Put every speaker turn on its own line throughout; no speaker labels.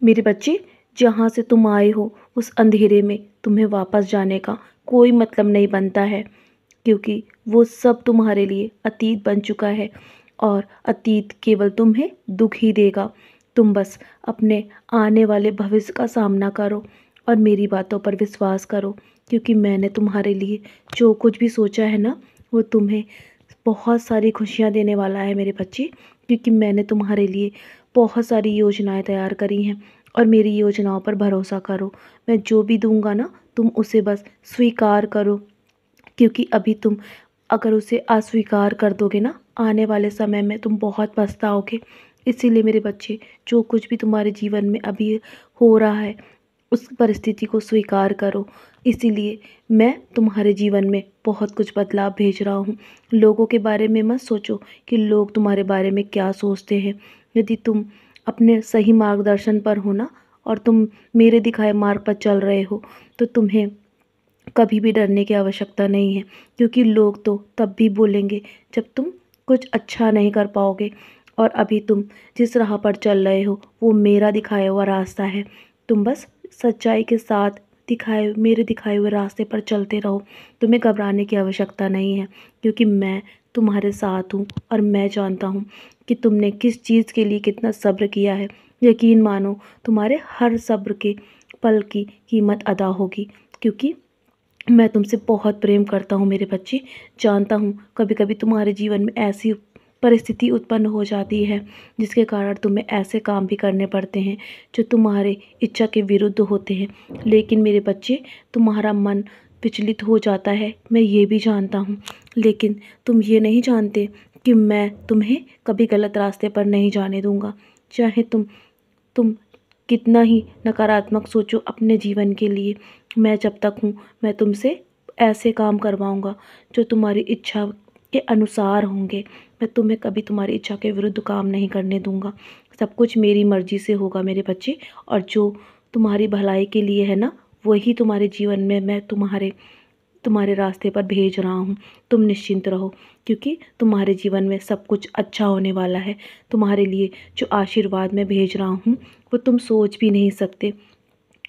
मेरे बच्चे, जहाँ से तुम आए हो उस अंधेरे में तुम्हें वापस जाने का कोई मतलब नहीं बनता है, क्योंकि वो सब तुम्हारे लिए अतीत बन चुका है और अतीत केवल तुम्हें दुख ही देगा। तुम बस अपने आने वाले भविष्य का सामना करो और मेरी बातों पर विश्वास करो, क्योंकि मैंने तुम्हारे लिए जो कुछ भी सोचा है ना, वो तुम्हें बहुत सारी खुशियाँ देने वाला है मेरे बच्चे। क्योंकि मैंने तुम्हारे लिए बहुत सारी योजनाएं तैयार करी हैं और मेरी योजनाओं पर भरोसा करो। मैं जो भी दूंगा ना, तुम उसे बस स्वीकार करो, क्योंकि अभी तुम अगर उसे अस्वीकार कर दोगे ना, आने वाले समय में तुम बहुत पछताओगे। इसीलिए मेरे बच्चे, जो कुछ भी तुम्हारे जीवन में अभी हो रहा है उस परिस्थिति को स्वीकार करो। इसीलिए मैं तुम्हारे जीवन में बहुत कुछ बदलाव भेज रहा हूँ। लोगों के बारे में मत सोचो कि लोग तुम्हारे बारे में क्या सोचते हैं। यदि तुम अपने सही मार्गदर्शन पर हो ना, और तुम मेरे दिखाए मार्ग पर चल रहे हो, तो तुम्हें कभी भी डरने की आवश्यकता नहीं है। क्योंकि लोग तो तब भी बोलेंगे जब तुम कुछ अच्छा नहीं कर पाओगे, और अभी तुम जिस राह पर चल रहे हो वो मेरा दिखाया हुआ रास्ता है। तुम बस सच्चाई के साथ मेरे दिखाए हुए रास्ते पर चलते रहो। तुम्हें घबराने की आवश्यकता नहीं है, क्योंकि मैं तुम्हारे साथ हूँ और मैं जानता हूँ कि तुमने किस चीज़ के लिए कितना सब्र किया है। यकीन मानो, तुम्हारे हर सब्र के पल की कीमत अदा होगी, क्योंकि मैं तुमसे बहुत प्रेम करता हूँ मेरे बच्चे। जानता हूँ कभी कभी तुम्हारे जीवन में ऐसी परिस्थिति उत्पन्न हो जाती है जिसके कारण तुम्हें ऐसे काम भी करने पड़ते हैं जो तुम्हारे इच्छा के विरुद्ध होते हैं। लेकिन मेरे बच्चे, तुम्हारा मन विचलित हो जाता है, मैं ये भी जानता हूँ। लेकिन तुम ये नहीं जानते कि मैं तुम्हें कभी गलत रास्ते पर नहीं जाने दूँगा। चाहे तुम कितना ही नकारात्मक सोचो अपने जीवन के लिए, मैं जब तक हूँ मैं तुमसे ऐसे काम करवाऊँगा जो तुम्हारी इच्छा के अनुसार होंगे। मैं तुम्हें कभी तुम्हारी इच्छा के विरुद्ध काम नहीं करने दूँगा। सब कुछ मेरी मर्ज़ी से होगा मेरे बच्चे, और जो तुम्हारी भलाई के लिए है ना, वही तुम्हारे जीवन में मैं तुम्हारे रास्ते पर भेज रहा हूँ। तुम निश्चिंत रहो, क्योंकि तुम्हारे जीवन में सब कुछ अच्छा होने वाला है। तुम्हारे लिए जो आशीर्वाद मैं भेज रहा हूँ वो तुम सोच भी नहीं सकते।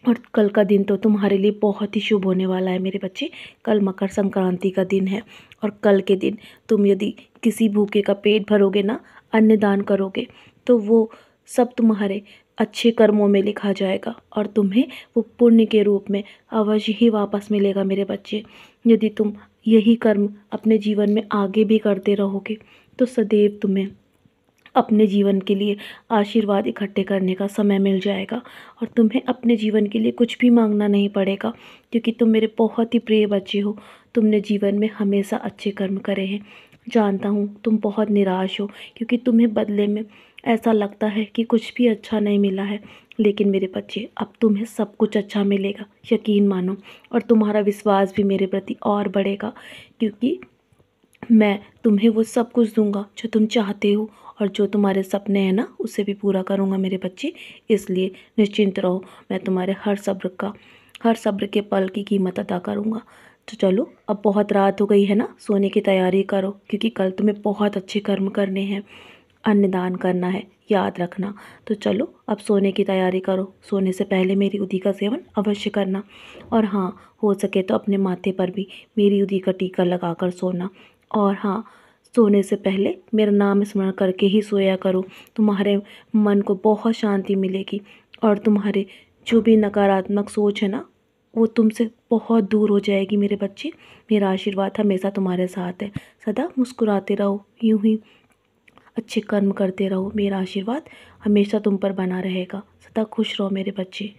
और कल का दिन तो तुम्हारे लिए बहुत ही शुभ होने वाला है मेरे बच्चे। कल मकर संक्रांति का दिन है, और कल के दिन तुम यदि किसी भूखे का पेट भरोगे ना, अन्नदान करोगे, तो वो सब तुम्हारे अच्छे कर्मों में लिखा जाएगा और तुम्हें वो पुण्य के रूप में अवश्य ही वापस मिलेगा मेरे बच्चे। यदि तुम यही कर्म अपने जीवन में आगे भी करते रहोगे, तो सदैव तुम्हें अपने जीवन के लिए आशीर्वाद इकट्ठे करने का समय मिल जाएगा, और तुम्हें अपने जीवन के लिए कुछ भी मांगना नहीं पड़ेगा, क्योंकि तुम मेरे बहुत ही प्रिय बच्चे हो। तुमने जीवन में हमेशा अच्छे कर्म करे हैं। जानता हूँ तुम बहुत निराश हो, क्योंकि तुम्हें बदले में ऐसा लगता है कि कुछ भी अच्छा नहीं मिला है। लेकिन मेरे बच्चे, अब तुम्हें सब कुछ अच्छा मिलेगा, यकीन मानो। और तुम्हारा विश्वास भी मेरे प्रति और बढ़ेगा, क्योंकि मैं तुम्हें वो सब कुछ दूंगा जो तुम चाहते हो, और जो तुम्हारे सपने हैं ना, उसे भी पूरा करूंगा मेरे बच्चे। इसलिए निश्चिंत रहो, मैं तुम्हारे हर सब्र के पल की कीमत अदा करूंगा। तो चलो, अब बहुत रात हो गई है ना, सोने की तैयारी करो, क्योंकि कल तुम्हें बहुत अच्छे कर्म करने हैं। अन्नदान करना है, याद रखना। तो चलो, अब सोने की तैयारी करो। सोने से पहले मेरी उदी का सेवन अवश्य करना, और हाँ, हो सके तो अपने माथे पर भी मेरी उदी का टीका लगाकर सोना। और हाँ, सोने से पहले मेरा नाम स्मरण करके ही सोया करो। तुम्हारे मन को बहुत शांति मिलेगी, और तुम्हारे जो भी नकारात्मक सोच है ना, वो तुमसे बहुत दूर हो जाएगी मेरे बच्चे। मेरा आशीर्वाद हमेशा तुम्हारे साथ है। सदा मुस्कुराते रहो, यूं ही अच्छे कर्म करते रहो। मेरा आशीर्वाद हमेशा तुम पर बना रहेगा। सदा खुश रहो मेरे बच्चे।